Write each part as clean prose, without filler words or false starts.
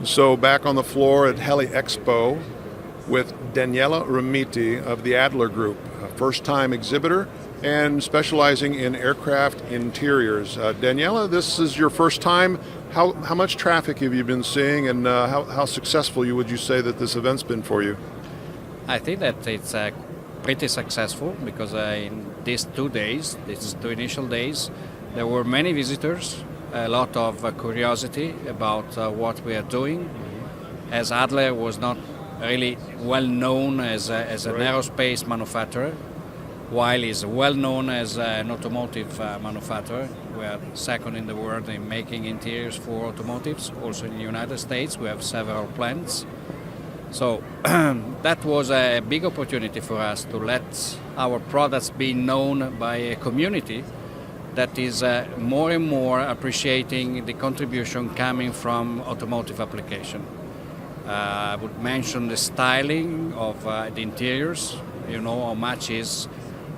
So back on the floor at HeliExpo with Daniele Romiti of the Adler Group, a first-time exhibitor and specializing in aircraft interiors. Daniele, this is your first time. How much traffic have you been seeing, and how successful would you say that this event's been for you? I think that it's pretty successful because in these 2 days, these 2 initial days, there were many visitors, a lot of curiosity about what we are doing. As Adler was not really well known as an aerospace manufacturer, while is well known as an automotive manufacturer. We are second in the world in making interiors for automotives. Also in the United States, we have several plants. So that was a big opportunity for us to let our products be known by a community that is more and more appreciating the contribution coming from automotive application. I would mention the styling of the interiors. You know how much is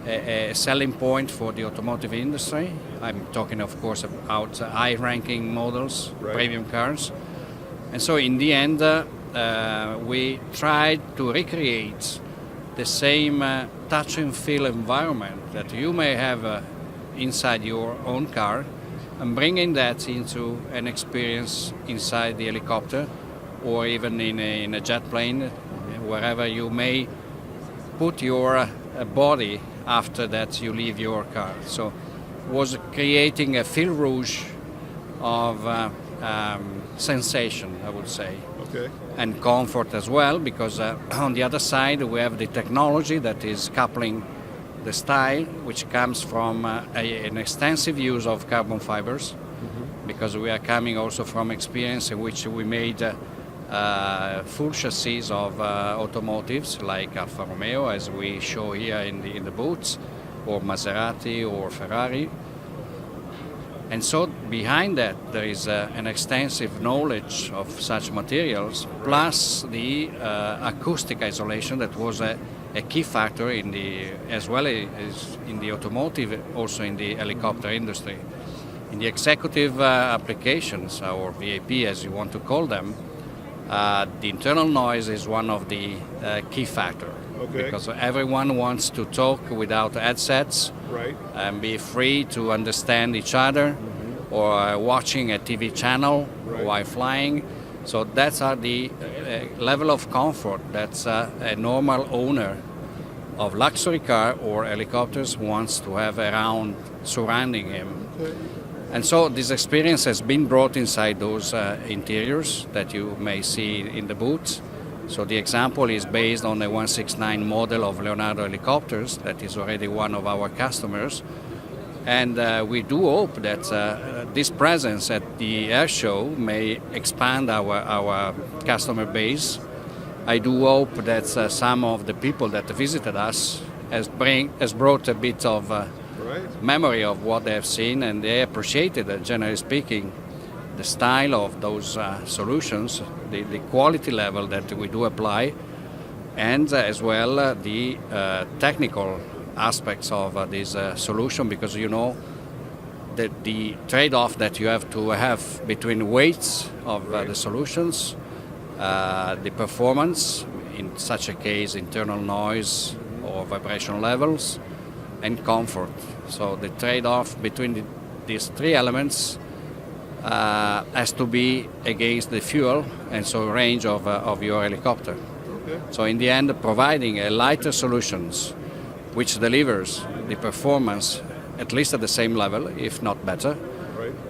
a selling point for the automotive industry. I'm talking, of course, about high-ranking models, premium cars. And so in the end, we tried to recreate the same touch and feel environment that you may have inside your own car, and bringing that into an experience inside the helicopter or even in a jet plane, wherever you may put your body after that you leave your car. So was creating a fil rouge of sensation, I would say. Okay. And comfort as well, because on the other side we have the technology that is coupling the style, which comes from an extensive use of carbon fibers, because we are coming also from experience in which we made full chassis of automotives like Alfa Romeo, as we show here in the booths, or Maserati or Ferrari. And so behind that there is an extensive knowledge of such materials, plus the acoustic isolation that was a key factor in as well as in the automotive, also in the helicopter industry. In the executive applications, or VAP as you want to call them, the internal noise is one of the key factors. Okay. Because everyone wants to talk without headsets and be free to understand each other, or watching a TV channel while flying. So that's the level of comfort that a normal owner of luxury car or helicopters wants to have around surrounding him. Okay. And so this experience has been brought inside those interiors that you may see in the booths. So the example is based on the 169 model of Leonardo helicopters that is already one of our customers. And we do hope that this presence at the air show may expand our customer base. I do hope that some of the people that visited us has brought a bit of memory of what they have seen, and they appreciated, generally speaking, the style of those solutions, the quality level that we do apply, and as well the technical aspects of this solution, because you know that the trade-off that you have to have between weights of the solutions, the performance, in such a case internal noise or vibration levels, and comfort. So the trade-off between these three elements has to be against the fuel and so range of your helicopter. Okay. So in the end, providing a lighter solutions which delivers the performance at least at the same level, if not better,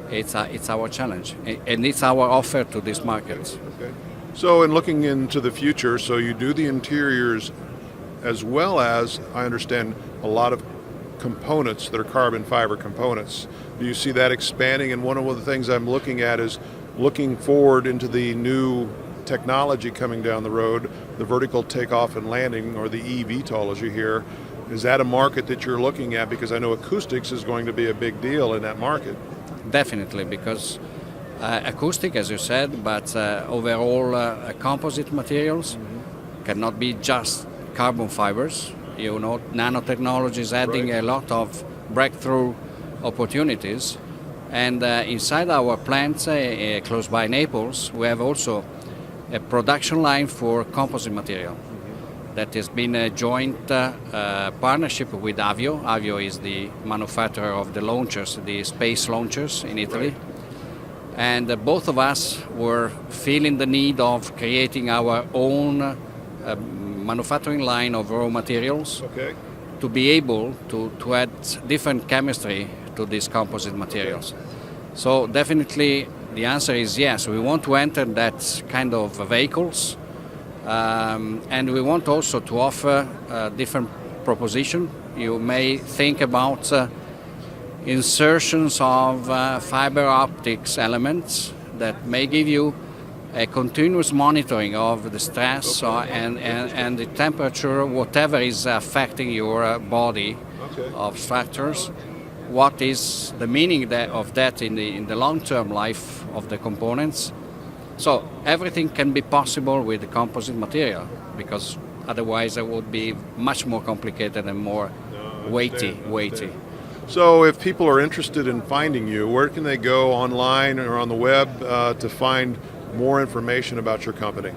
it's our challenge, and it's our offer to this market. Okay. So in looking into the future, so you do the interiors as well as, I understand, a lot of components that are carbon fiber components. Do you see that expanding? And one of the things I'm looking at is looking forward into the new technology coming down the road, the vertical takeoff and landing, or the eVTOL as you hear. Is that a market that you're looking at? Because I know acoustics is going to be a big deal in that market. Definitely, because acoustic, as you said, but overall composite materials cannot be just carbon fibers. You know, nanotechnology is adding a lot of breakthrough opportunities. And inside our plant, close by Naples, we have also a production line for composite material. That has been a joint partnership with Avio. Avio is the manufacturer of the launchers, the space launchers in Italy. Right. And both of us were feeling the need of creating our own manufacturing line of raw materials Okay. to be able to add different chemistry to these composite materials. So definitely the answer is yes, we want to enter that kind of vehicles. And we want also to offer a different proposition. You may think about insertions of fiber optics elements that may give you a continuous monitoring of the stress and the temperature, whatever is affecting your body of structures. What is the meaning of that in the long-term life of the components? So everything can be possible with the composite material, because otherwise it would be much more complicated and more weighty. So if people are interested in finding you, where can they go online or on the web to find more information about your company?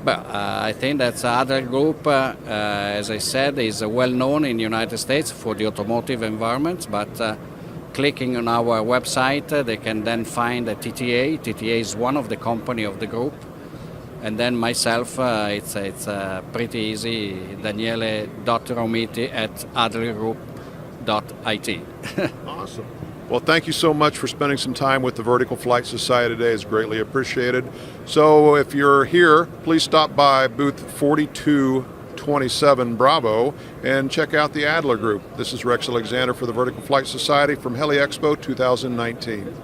But I think that Adler Group, as I said, is well known in the United States for the automotive environment, but clicking on our website, they can then find a TTA. TTA is one of the company of the group. And then myself, it's pretty easy, Daniele.Romiti at adlergroup.it. Awesome. Well, thank you so much for spending some time with the Vertical Flight Society today. It's greatly appreciated. So if you're here, please stop by booth 4227 Bravo and check out the Adler Group. This is Rex Alexander for the Vertical Flight Society from HeliExpo 2019.